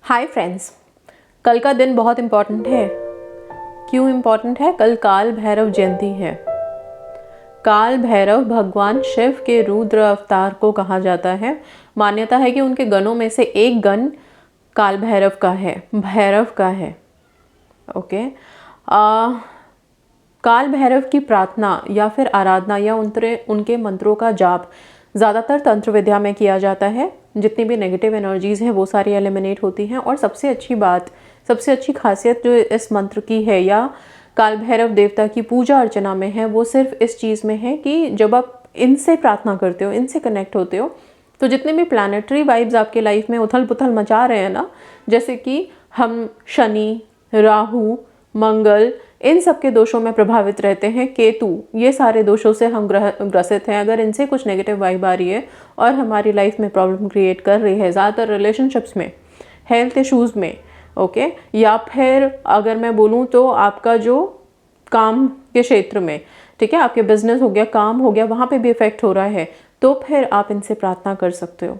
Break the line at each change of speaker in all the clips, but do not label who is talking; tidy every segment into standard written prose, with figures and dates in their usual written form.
Hi friends, कल का दिन बहुत इम्पॉर्टेंट है। क्यों इम्पॉर्टेंट है? कल काल भैरव जयंती है। काल भैरव भगवान शिव के रुद्र अवतार को कहा जाता है। मान्यता है कि उनके गणों में से एक गण काल भैरव का है, भैरव का है। ओके। काल भैरव की प्रार्थना या फिर आराधना या उनके मंत्रों का जाप ज़्यादातर तंत्र विद्या में किया जाता है। जितनी भी नेगेटिव एनर्जीज़ हैं वो सारी एलिमिनेट होती हैं। और सबसे अच्छी बात, सबसे अच्छी खासियत जो इस मंत्र की है या काल भैरव देवता की पूजा अर्चना में है, वो सिर्फ इस चीज़ में है कि जब आप इनसे प्रार्थना करते हो, इनसे कनेक्ट होते हो, तो जितने भी प्लानेटरी वाइब्स आपके लाइफ में उथल पुथल मचा रहे हैं ना, जैसे कि हम शनि, राहु, मंगल, इन सब के दोषों में प्रभावित रहते हैं, केतु, ये सारे दोषों से हम ग्रसित हैं। अगर इनसे कुछ नेगेटिव वाइब आ रही है और हमारी लाइफ में प्रॉब्लम क्रिएट कर रही है, ज़्यादातर रिलेशनशिप्स में, हेल्थ इश्यूज़ में, ओके, या फिर अगर मैं बोलूँ तो आपका जो काम के क्षेत्र में, ठीक है, आपके बिजनेस हो गया, काम हो गया, वहाँ पे भी इफेक्ट हो रहा है, तो फिर आप इनसे प्रार्थना कर सकते हो।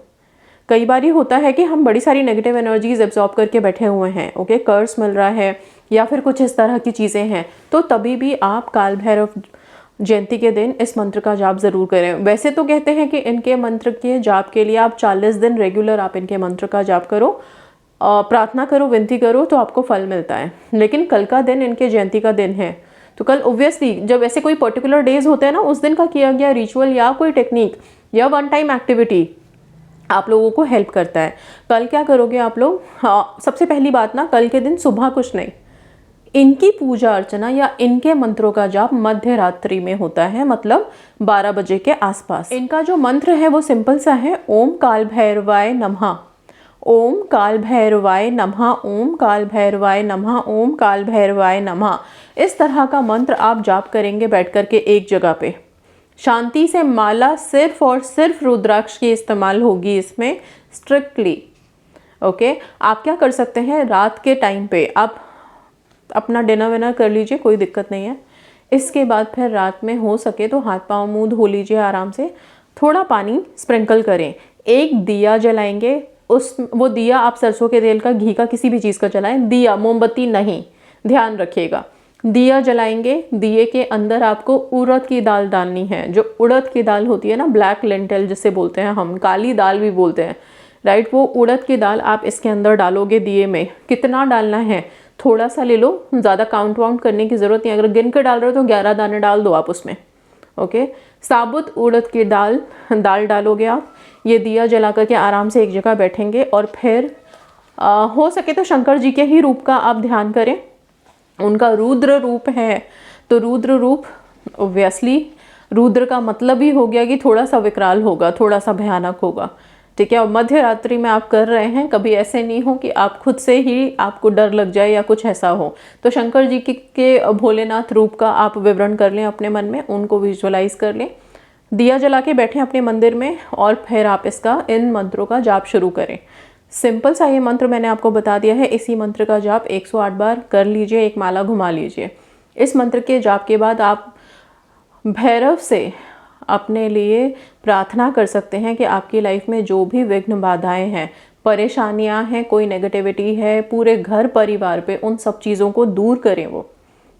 कई बार ये होता है कि हम बड़ी सारी नेगेटिव एनर्जीज एब्जॉर्ब करके बैठे हुए हैं, ओके, कर्स मिल रहा है या फिर कुछ इस तरह की चीज़ें हैं, तो तभी भी आप काल भैरव जयंती के दिन इस मंत्र का जाप ज़रूर करें। वैसे तो कहते हैं कि इनके मंत्र के जाप के लिए आप 40 दिन रेगुलर आप इनके मंत्र का जाप करो, प्रार्थना करो, विनती करो, तो आपको फल मिलता है। लेकिन कल का दिन इनके जयंती का दिन है, तो कल ऑब्वियसली जब ऐसे कोई पर्टिकुलर डेज होते हैं ना, उस दिन का किया गया रिचुअल या कोई टेक्निक या वन टाइम एक्टिविटी आप लोगों को हेल्प करता है। कल क्या करोगे आप लोग? सबसे पहली बात ना, कल के दिन सुबह कुछ नहीं, इनकी पूजा अर्चना या इनके मंत्रों का जाप मध्य रात्रि में होता है, मतलब 12 बजे के आसपास। इनका जो मंत्र है वो सिंपल सा है, ओम काल भैरवाय नमः, ओम काल भैरवाय नमः, ओम काल भैरवाय नमः, ओम काल भैरवाय नमः। इस तरह का मंत्र आप जाप करेंगे बैठ करके एक जगह पे, शांति से। माला सिर्फ और सिर्फ रुद्राक्ष की इस्तेमाल होगी इसमें, स्ट्रिक्टली। ओके। आप क्या कर सकते हैं, रात के टाइम पे आप अपना डिनर विनर कर लीजिए, कोई दिक्कत नहीं है। इसके बाद फिर रात में हो सके तो हाथ पाँव मुँह धो लीजिए आराम से, थोड़ा पानी स्प्रिंकल करें, एक दिया जलाएंगे। वो दिया आप सरसों के तेल का, घी का, किसी भी चीज़ का जलाएं, दिया, मोमबत्ती नहीं, ध्यान रखिएगा। दिया जलाएंगे, दिए के अंदर आपको उड़द की दाल डालनी है। जो उड़द की दाल होती है ना, ब्लैक लेंटिल जिसे बोलते हैं हम, काली दाल भी बोलते हैं, राइट, वो उड़द की दाल आप इसके अंदर डालोगे दिए में। कितना डालना है? थोड़ा सा ले लो, ज़्यादा काउंट वाउंट करने की ज़रूरत नहीं। अगर गिन के डाल रहे हो तो 11 दाने डाल दो आप उसमें, ओके। साबुत उड़द की दाल डालोगे आप। ये दिया जला करके आराम से एक जगह बैठेंगे और फिर हो सके तो शंकर जी के ही रूप का आप ध्यान करें। उनका रुद्र रूप है, तो रुद्र रूप ऑब्वियसली, रुद्र का मतलब ही हो गया कि थोड़ा सा विकराल होगा, थोड़ा सा भयानक होगा, ठीक है। और मध्य रात्रि में आप कर रहे हैं, कभी ऐसे नहीं हो कि आप खुद से ही आपको डर लग जाए या कुछ ऐसा हो, तो शंकर जी के भोलेनाथ रूप का आप विवरण कर लें अपने मन में, उनको विजुअलाइज कर लें, दिया जला के बैठें अपने मंदिर में, और फिर आप इसका, इन मंत्रों का जाप शुरू करें। सिंपल सा ये मंत्र मैंने आपको बता दिया है। इसी मंत्र का जाप 108 बार कर लीजिए, एक माला घुमा लीजिए। इस मंत्र के जाप के बाद आप भैरव से अपने लिए प्रार्थना कर सकते हैं कि आपकी लाइफ में जो भी विघ्न बाधाएं हैं, परेशानियां हैं, कोई नेगेटिविटी है पूरे घर परिवार पे, उन सब चीज़ों को दूर करें वो,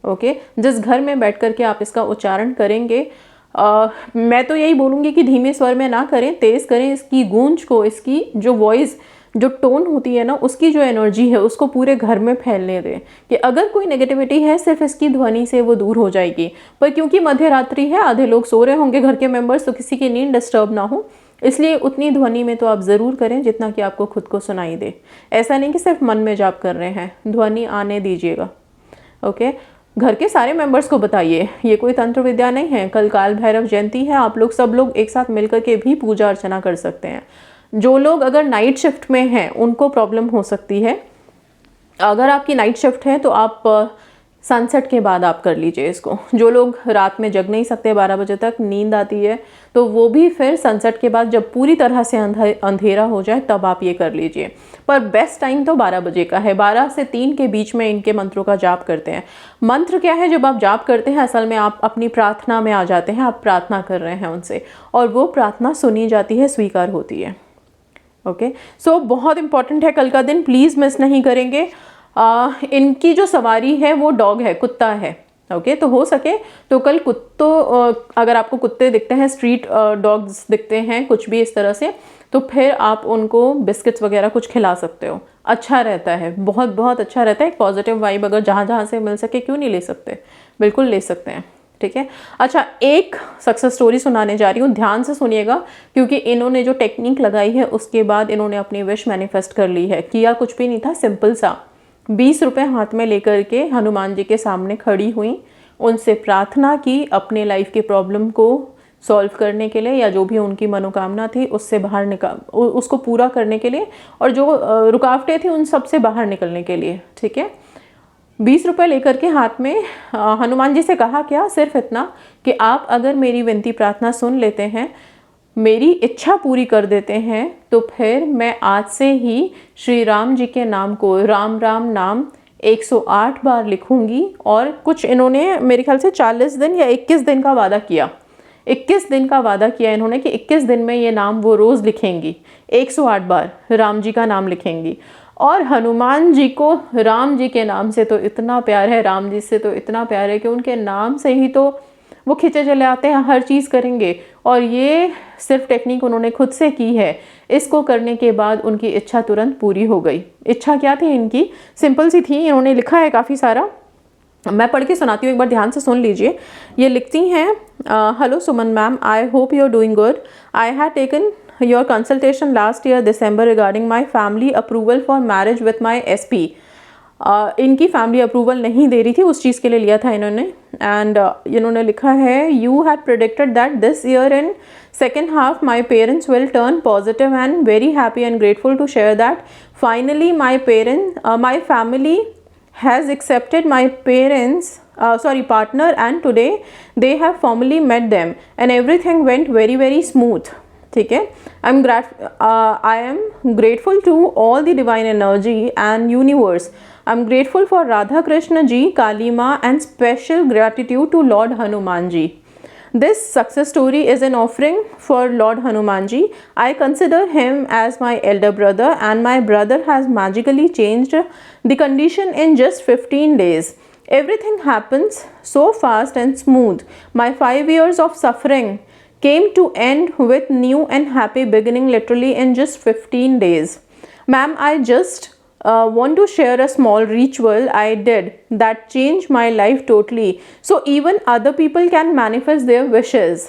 ओके। जिस घर में बैठ कर के आप इसका उच्चारण करेंगे, मैं तो यही बोलूँगी कि धीमे स्वर में ना करें, तेज़ करें। इसकी गूंज को, इसकी जो वॉइस, जो टोन होती है ना, उसकी जो एनर्जी है उसको पूरे घर में फैलने दें, कि अगर कोई नेगेटिविटी है सिर्फ इसकी ध्वनि से वो दूर हो जाएगी। पर क्योंकि मध्य रात्रि है, आधे लोग सो रहे होंगे घर के मेंबर्स, तो किसी की नींद डिस्टर्ब ना हो, इसलिए उतनी ध्वनि में तो आप ज़रूर करें जितना कि आपको खुद को सुनाई दे। ऐसा नहीं कि सिर्फ मन में जाप कर रहे हैं, ध्वनि आने दीजिएगा, ओके। घर के सारे मेंबर्स को बताइए, ये कोई तंत्र विद्या नहीं है, कल काल भैरव जयंती है, आप लोग सब लोग एक साथ मिलकर के भी पूजा अर्चना कर सकते हैं। जो लोग अगर नाइट शिफ्ट में हैं उनको प्रॉब्लम हो सकती है। अगर आपकी नाइट शिफ्ट है तो आप सनसेट के बाद आप कर लीजिए इसको। जो लोग रात में जग नहीं सकते, 12 बजे तक नींद आती है, तो वो भी फिर सनसेट के बाद जब पूरी तरह से अंधेरा हो जाए तब आप ये कर लीजिए। पर बेस्ट टाइम तो 12 बजे का है, 12 से 3 के बीच में इनके मंत्रों का जाप करते हैं। मंत्र क्या है? जब आप जाप करते हैं असल में आप अपनी प्रार्थना में आ जाते हैं, आप प्रार्थना कर रहे हैं उनसे, और वो प्रार्थना सुनी जाती है, स्वीकार होती है। ओके, सो बहुत इंपॉर्टेंट है कल का दिन, प्लीज़ मिस नहीं करेंगे। इनकी जो सवारी है वो डॉग है, कुत्ता है। ओके, तो हो सके तो कल कुत्तों, अगर आपको कुत्ते दिखते हैं, स्ट्रीट डॉग्स दिखते हैं कुछ भी इस तरह से, तो फिर आप उनको बिस्किट्स वगैरह कुछ खिला सकते हो, अच्छा रहता है, बहुत बहुत अच्छा रहता है। एक पॉजिटिव वाइब अगर जहाँ जहाँ से मिल सके क्यों नहीं ले सकते, बिल्कुल ले सकते हैं। ठीक है, अच्छा एक सक्सेस स्टोरी सुनाने जा रही हूँ, ध्यान से सुनिएगा, क्योंकि इन्होंने जो टेक्निक लगाई है उसके बाद इन्होंने अपनी विश मैनिफेस्ट कर ली है। किया कुछ भी नहीं था, सिंपल सा 20 रुपये हाथ में लेकर के हनुमान जी के सामने खड़ी हुई, उनसे प्रार्थना की अपने लाइफ के प्रॉब्लम को सॉल्व करने के लिए, या जो भी उनकी मनोकामना थी उससे बाहर उसको पूरा करने के लिए, और जो रुकावटें थी उन सब से बाहर निकलने के लिए। ठीक है, 20 रुपये लेकर के हाथ में हनुमान जी से कहा क्या, सिर्फ इतना कि आप अगर मेरी विनती प्रार्थना सुन लेते हैं, मेरी इच्छा पूरी कर देते हैं, तो फिर मैं आज से ही श्री राम जी के नाम को, राम राम नाम 108 बार लिखूंगी। और कुछ इन्होंने मेरे ख्याल से 40 दिन या 21 दिन का वादा किया, 21 दिन का वादा किया इन्होंने कि 21 दिन में ये नाम वो रोज़ लिखेंगी, 108 बार राम जी का नाम लिखेंगी। और हनुमान जी को राम जी के नाम से तो इतना प्यार है, राम जी से तो इतना प्यार है कि उनके नाम से ही तो वो खींचे चले आते हैं, हर चीज़ करेंगे। और ये सिर्फ टेक्निक उन्होंने खुद से की है, इसको करने के बाद उनकी इच्छा तुरंत पूरी हो गई। इच्छा क्या थी इनकी, सिंपल सी थी, इन्होंने लिखा है काफ़ी सारा, मैं पढ़ के सुनाती हूँ, एक बार ध्यान से सुन लीजिए। ये लिखती हैं, hello Suman ma'am, I hope you are doing good. I had taken your consultation last year December regarding my family approval for marriage with my SP। इनकी फैमिली अप्रूवल नहीं दे रही थी, उस चीज़ के लिए लिया था इन्होंने। एंड इन्होंने लिखा है, you had predicted that this year in second half my parents will turn positive and very happy and grateful to share that finally my family has accepted my partner, and today they have formally met them and everything went very very smooth. ठीक है, I am grateful to all the divine energy and universe. I'm grateful for Radha Krishna ji, Kali Ma, and special gratitude to Lord Hanuman ji. This success story is an offering for Lord Hanuman ji. I consider him as my elder brother, and my brother has magically changed the condition in just 15 days. Everything happens so fast and smooth. My 5 years of suffering came to end with new and happy beginning literally in just 15 days. Ma'am, I just want to share a small ritual I did that changed my life totally, so even other people can manifest their wishes.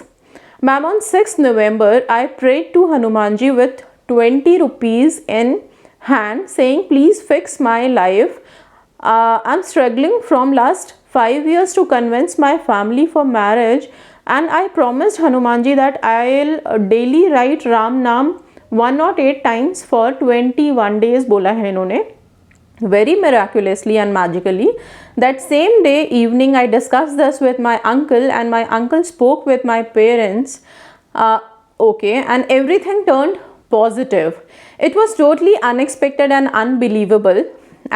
Ma'am, on 6th November, I prayed to Hanuman ji with 20 rupees in hand, saying, please fix my life. I'm struggling from last 5 years to convince my family for marriage, and I promised Hanuman ji that I'll daily write Ram Naam 108 times for 21 days, बोला है इन्होंने। Very miraculously and magically, that same day evening, I discussed this with my uncle, and my uncle spoke with my parents. Okay, and everything turned positive. It was totally unexpected and unbelievable.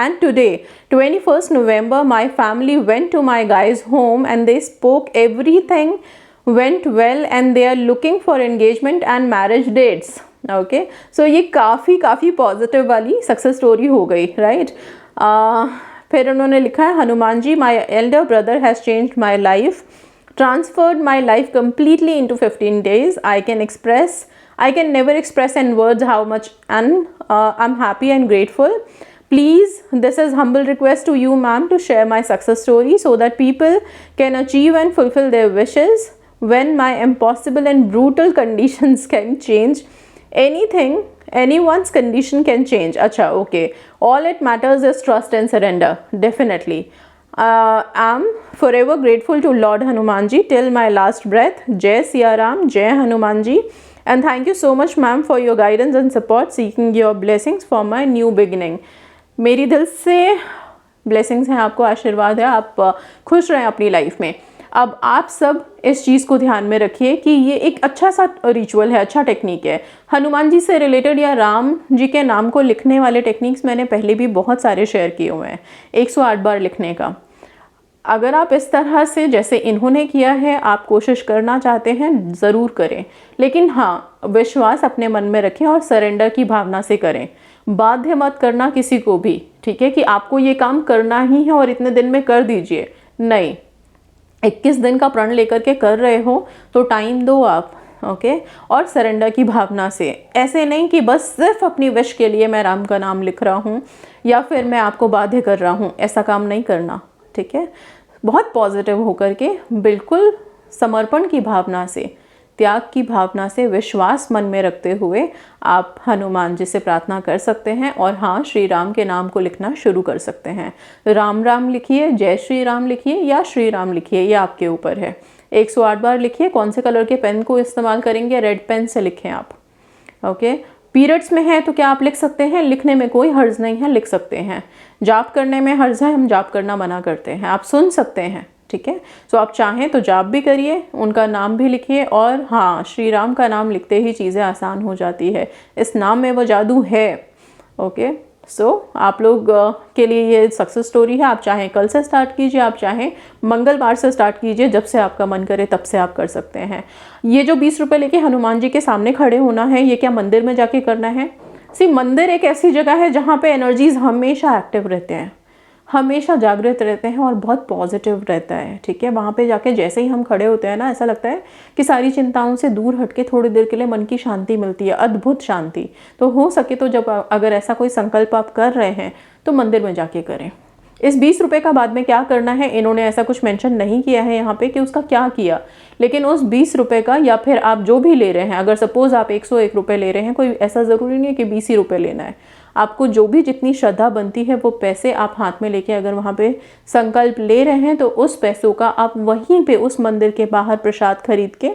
And today, 21st November, my family went to my guy's home and they spoke, everything went well, and they are looking for engagement and marriage dates. Okay, so ये काफ़ी positive वाली success story हो गई, right. फिर उन्होंने लिखा है, Hanuman ji, my elder brother has changed my life, transferred my life completely into 15 days. I can never express in words how much and I'm happy and grateful. Please, this is humble request to you, ma'am, to share my success story so that people can achieve and fulfill their wishes when my impossible and brutal conditions can change. Anything, anyone's condition can change. Acha, okay. All it matters is trust and surrender. Definitely. I'm forever grateful to Lord Hanuman ji till my last breath. Jai Siya Ram, Jai Hanuman ji. And thank you so much, ma'am, for your guidance and support, seeking your blessings for my new beginning. मेरी दिल से blessings हैं आपको, आशीर्वाद है, आप खुश रहें अपनी लाइफ में। अब आप सब इस चीज़ को ध्यान में रखिए कि ये एक अच्छा सा रिचुअल है, अच्छा टेक्निक है। हनुमान जी से रिलेटेड या राम जी के नाम को लिखने वाले टेक्निक्स मैंने पहले भी बहुत सारे शेयर किए हुए हैं, 108 बार लिखने का। अगर आप इस तरह से जैसे इन्होंने किया है आप कोशिश करना चाहते हैं, ज़रूर करें, लेकिन हाँ विश्वास अपने मन में रखें और सरेंडर की भावना से करें। बाध्य मत करना किसी को भी, ठीक है, कि आपको ये काम करना ही है और इतने दिन में कर दीजिए, नहीं। 21 दिन का प्रण लेकर के कर रहे हो तो टाइम दो आप, ओके, और सरेंडर की भावना से। ऐसे नहीं कि बस सिर्फ अपनी विश के लिए मैं राम का नाम लिख रहा हूँ या फिर मैं आपको बाध्य कर रहा हूँ, ऐसा काम नहीं करना, ठीक है। बहुत पॉजिटिव होकर के, बिल्कुल समर्पण की भावना से, त्याग की भावना से, विश्वास मन में रखते हुए आप हनुमान जी से प्रार्थना कर सकते हैं। और हाँ, श्री राम के नाम को लिखना शुरू कर सकते हैं। राम राम लिखिए, जय श्री राम लिखिए या श्री राम लिखिए, ये आपके ऊपर है। 108 बार लिखिए। कौन से कलर के पेन को इस्तेमाल करेंगे? रेड पेन से लिखें आप, ओके। पीरियड्स में है तो क्या आप लिख सकते हैं? लिखने में कोई हर्ज नहीं है, लिख सकते हैं। जाप करने में हर्ज है, हम जाप करना मना करते हैं। आप सुन सकते हैं, ठीक है। सो आप चाहें तो जाप भी करिए, उनका नाम भी लिखिए। और हाँ, श्री राम का नाम लिखते ही चीज़ें आसान हो जाती है, इस नाम में वो जादू है, ओके। सो आप लोग के लिए ये सक्सेस स्टोरी है। आप चाहें कल से स्टार्ट कीजिए, आप चाहें मंगलवार से स्टार्ट कीजिए, जब से आपका मन करे तब से आप कर सकते हैं। ये जो 20 रुपये लेके हनुमान जी के सामने खड़े होना है, ये क्या मंदिर में जाके करना है? मंदिर एक ऐसी जगह है जहाँ पे एनर्जीज हमेशा एक्टिव रहते हैं, हमेशा जागृत रहते हैं और बहुत पॉजिटिव रहता है, ठीक है। वहाँ पे जाके जैसे ही हम खड़े होते हैं ना, ऐसा लगता है कि सारी चिंताओं से दूर हटके थोड़ी देर के लिए मन की शांति मिलती है, अद्भुत शांति। तो हो सके तो जब अगर ऐसा कोई संकल्प आप कर रहे हैं तो मंदिर में जाके करें। इस 20 रुपये का बाद में क्या करना है, इन्होंने ऐसा कुछ मेंशन नहीं किया है यहाँ पे कि उसका क्या किया, लेकिन उस 20 रुपये का, या फिर आप जो भी ले रहे हैं, अगर सपोज आप 101 रुपये ले रहे हैं, कोई ऐसा ज़रूरी नहीं है कि 20 ही रुपये लेना है। आपको जो भी जितनी श्रद्धा बनती है वो पैसे आप हाथ में लेके अगर वहाँ पे संकल्प ले रहे हैं तो उस पैसों का आप वहीं पे उस मंदिर के बाहर प्रसाद खरीद के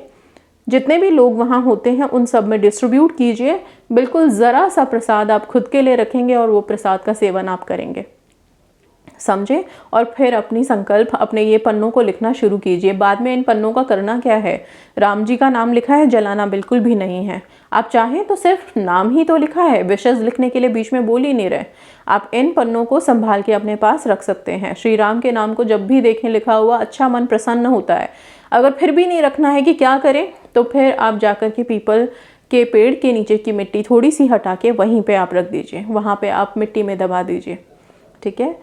जितने भी लोग वहाँ होते हैं उन सब में डिस्ट्रीब्यूट कीजिए। बिल्कुल ज़रा सा प्रसाद आप खुद के लिए रखेंगे और वो प्रसाद का सेवन आप करेंगे, समझे। और फिर अपनी संकल्प, अपने ये पन्नों को लिखना शुरू कीजिए। बाद में इन पन्नों का करना क्या है, राम जी का नाम लिखा है, जलाना बिल्कुल भी नहीं है। आप चाहें तो सिर्फ नाम ही तो लिखा है, विशेष लिखने के लिए बीच में बोल ही नहीं रहे। आप इन पन्नों को संभाल के अपने पास रख सकते हैं। श्री राम के नाम को जब भी देखें लिखा हुआ, अच्छा मन प्रसन्न होता है। अगर फिर भी नहीं रखना है कि क्या करें, तो फिर आप जाकर के पीपल के पेड़ के नीचे की मिट्टी थोड़ी सी हटा के वहीं पे आप रख दीजिए, वहाँ पे आप मिट्टी में दबा दीजिए, ठीक है।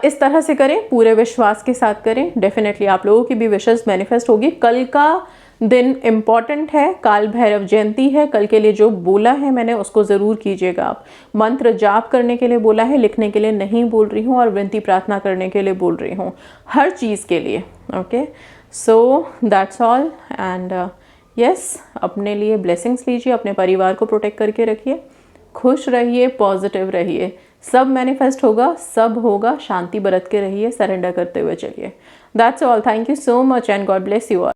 इस तरह से करें, पूरे विश्वास के साथ करें, डेफिनेटली आप लोगों की भी विशेष मैनिफेस्ट होगी। कल का दिन इम्पॉर्टेंट है, काल भैरव जयंती है। कल के लिए जो बोला है मैंने उसको ज़रूर कीजिएगा आप। मंत्र जाप करने के लिए बोला है, लिखने के लिए नहीं बोल रही हूँ, और विनती प्रार्थना करने के लिए बोल रही हूँ, हर चीज़ के लिए, okay. So that's all and yes, अपने लिए ब्लेसिंग्स लीजिए, अपने परिवार को प्रोटेक्ट करके रखिए, खुश रहिए, पॉजिटिव रहिए, सब मैनिफेस्ट होगा, सब होगा। शांति बरत के रहिए, सरेंडर करते हुए चलिए। That's all, thank you so much and God bless you all.